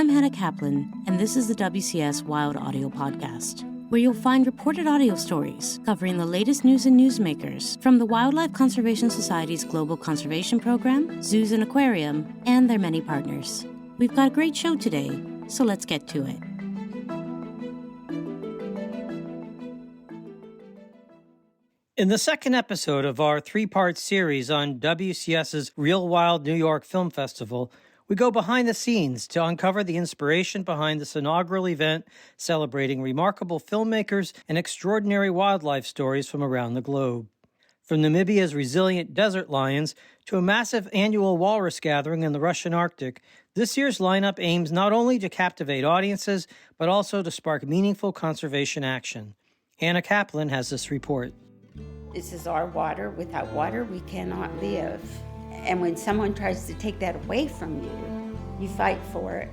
I'm Hannah Kaplan, and this is the WCS Wild Audio Podcast, where you'll find reported audio stories covering the latest news and newsmakers from the Wildlife Conservation Society's Global Conservation Program, Zoos and Aquarium, and their many partners. We've got a great show today, so let's get to it. In the second episode of our three-part series on WCS's Real Wild New York Film Festival, we go behind the scenes to uncover the inspiration behind this inaugural event celebrating remarkable filmmakers and extraordinary wildlife stories from around the globe. From Namibia's resilient desert lions to a massive annual walrus gathering in the Russian Arctic, this year's lineup aims not only to captivate audiences, but also to spark meaningful conservation action. Hannah Kaplan has this report. This is our water. Without water, we cannot live. And when someone tries to take that away from you, you fight for it.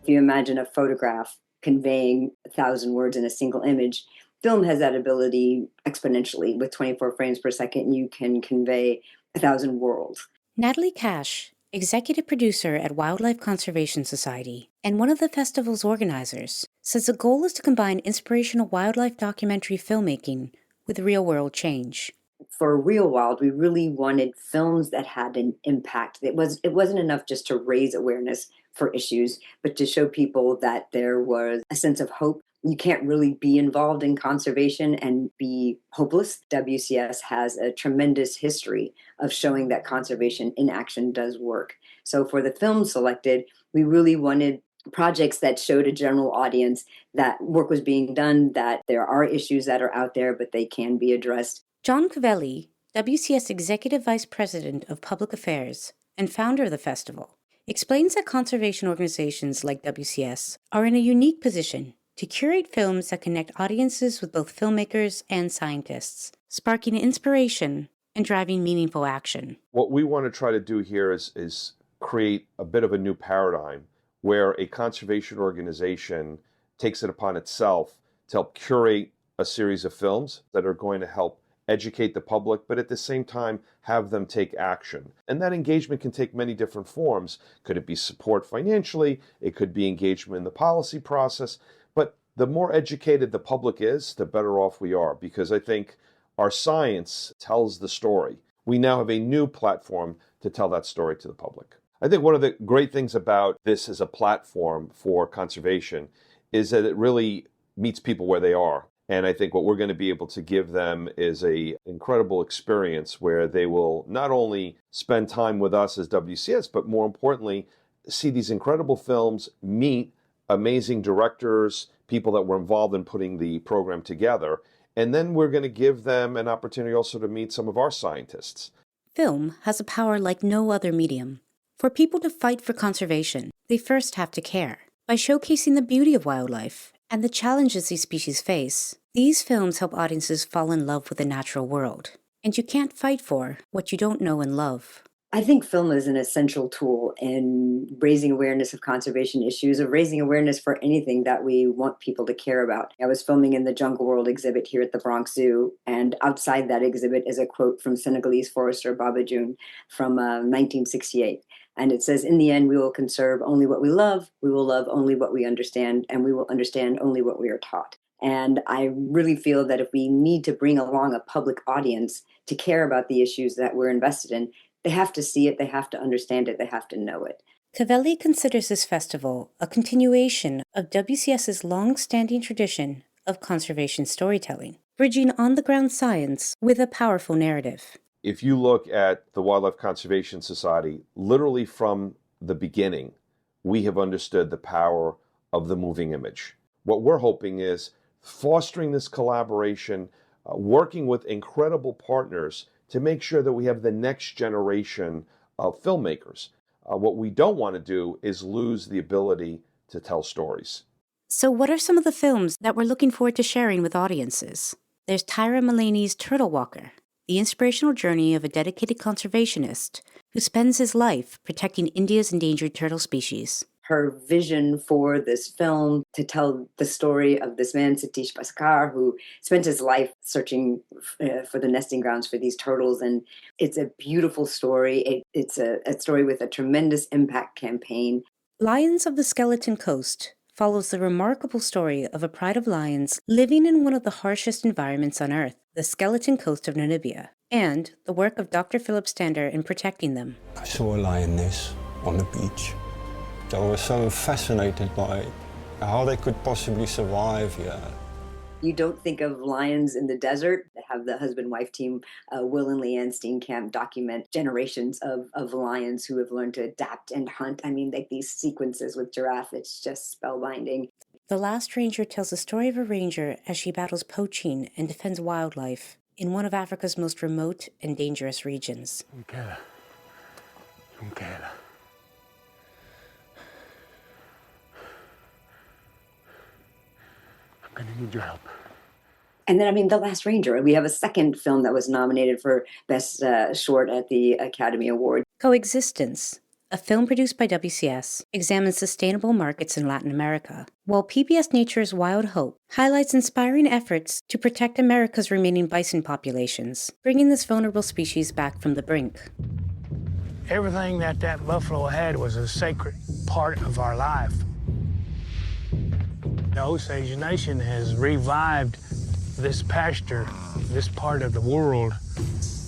If you imagine a photograph conveying 1,000 words in a single image, film has that ability exponentially. With 24 frames per second, you can convey 1,000 worlds. Natalie Cash, executive producer at Wildlife Conservation Society and one of the festival's organizers, says the goal is to combine inspirational wildlife documentary filmmaking with real-world change. For Real Wild, we really wanted films that had an impact. It wasn't enough just to raise awareness for issues, but to show people that there was a sense of hope. You can't really be involved in conservation and be hopeless. WCS has a tremendous history of showing that conservation in action does work. So for the films selected, we really wanted projects that showed a general audience that work was being done, that there are issues that are out there, but they can be addressed. John Calvelli, WCS Executive Vice President of Public Affairs and founder of the festival, explains that conservation organizations like WCS are in a unique position to curate films that connect audiences with both filmmakers and scientists, sparking inspiration and driving meaningful action. What we want to try to do here is create a bit of a new paradigm where a conservation organization takes it upon itself to help curate a series of films that are going to help educate the public, but at the same time have them take action. And that engagement can take many different forms. Could it be support financially? It could be engagement in the policy process. But the more educated the public is, the better off we are, because I think our science tells the story. We now have a new platform to tell that story to the public. I think one of the great things about this as a platform for conservation is that it really meets people where they are. And I think what we're going to be able to give them is an incredible experience where they will not only spend time with us as WCS, but more importantly, see these incredible films, meet amazing directors, people that were involved in putting the program together. And then we're going to give them an opportunity also to meet some of our scientists. Film has a power like no other medium. For people to fight for conservation, they first have to care. By showcasing the beauty of wildlife and the challenges these species face, these films help audiences fall in love with the natural world. And you can't fight for what you don't know and love. I think film is an essential tool in raising awareness of conservation issues, of raising awareness for anything that we want people to care about. I was filming in the Jungle World exhibit here at the Bronx Zoo, and outside that exhibit is a quote from Senegalese forester Baba June from 1968. And it says, "In the end, we will conserve only what we love will love only what we understand, and we will understand only what we are taught." And I really feel that if we need to bring along a public audience to care about the issues that we're invested in, they have to see it, they have to understand it, they have to know it. Calvelli considers this festival a continuation of WCS's long-standing tradition of conservation storytelling, bridging on-the-ground science with a powerful narrative. If you look at the Wildlife Conservation Society, literally from the beginning, we have understood the power of the moving image. What we're hoping is fostering this collaboration, working with incredible partners to make sure that we have the next generation of filmmakers. What we don't want to do is lose the ability to tell stories. So what are some of the films that we're looking forward to sharing with audiences? There's Tyra Mullaney's Turtle Walker, the inspirational journey of a dedicated conservationist who spends his life protecting India's endangered turtle species. Her vision for this film to tell the story of this man, Satish Bhaskar, who spent his life searching for the nesting grounds for these turtles. And it's a beautiful story. It's a story with a tremendous impact campaign. Lions of the Skeleton Coast follows the remarkable story of a pride of lions living in one of the harshest environments on Earth, the Skeleton Coast of Namibia, and the work of Dr. Philip Stander in protecting them. I saw a lioness on the beach. I was so fascinated by how they could possibly survive here. You don't think of lions in the desert. They have the husband-wife team, Will and Leanne Steenkamp, document generations of lions who have learned to adapt and hunt. I mean, like these sequences with giraffe, it's just spellbinding. The Last Ranger tells the story of a ranger as she battles poaching and defends wildlife in one of Africa's most remote and dangerous regions. Unkela. I'm gonna need your help. And then, I mean, The Last Ranger. We have a second film that was nominated for Best Short at the Academy Award. Coexistence, a film produced by WCS, examines sustainable markets in Latin America, while PBS Nature's Wild Hope highlights inspiring efforts to protect America's remaining bison populations, bringing this vulnerable species back from the brink. Everything that buffalo had was a sacred part of our life. The Osage Nation has revived this pasture, this part of the world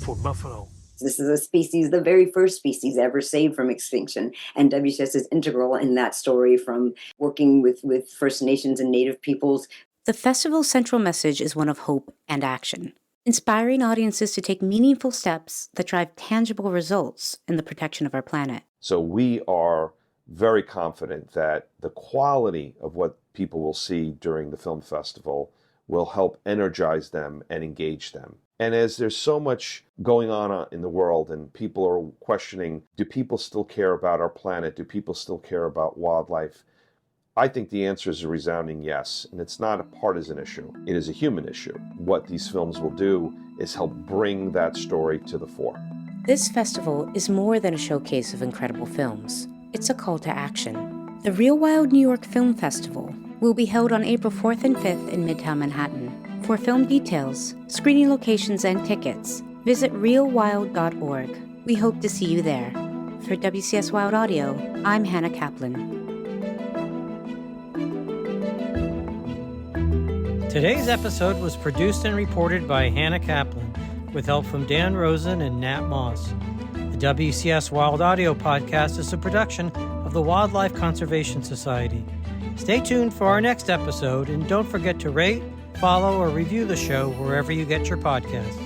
for buffalo. This is a species, the very first species ever saved from extinction. And WCS is integral in that story, from working with First Nations and Native peoples. The festival's central message is one of hope and action, inspiring audiences to take meaningful steps that drive tangible results in the protection of our planet. So we are very confident that the quality of what people will see during the film festival will help energize them and engage them. And as there's so much going on in the world and people are questioning, do people still care about our planet? Do people still care about wildlife? I think the answer is a resounding yes. And it's not a partisan issue. It is a human issue. What these films will do is help bring that story to the fore. This festival is more than a showcase of incredible films. It's a call to action. The Real Wild New York Film Festival will be held on April 4th and 5th in Midtown Manhattan. For film details, screening locations, and tickets, visit realwild.org. We hope to see you there. For WCS Wild Audio, I'm Hannah Kaplan. Today's episode was produced and reported by Hannah Kaplan, with help from Dan Rosen and Nat Moss. The WCS Wild Audio podcast is a production of the Wildlife Conservation Society. Stay tuned for our next episode, and don't forget to rate, follow, or review the show wherever you get your podcasts.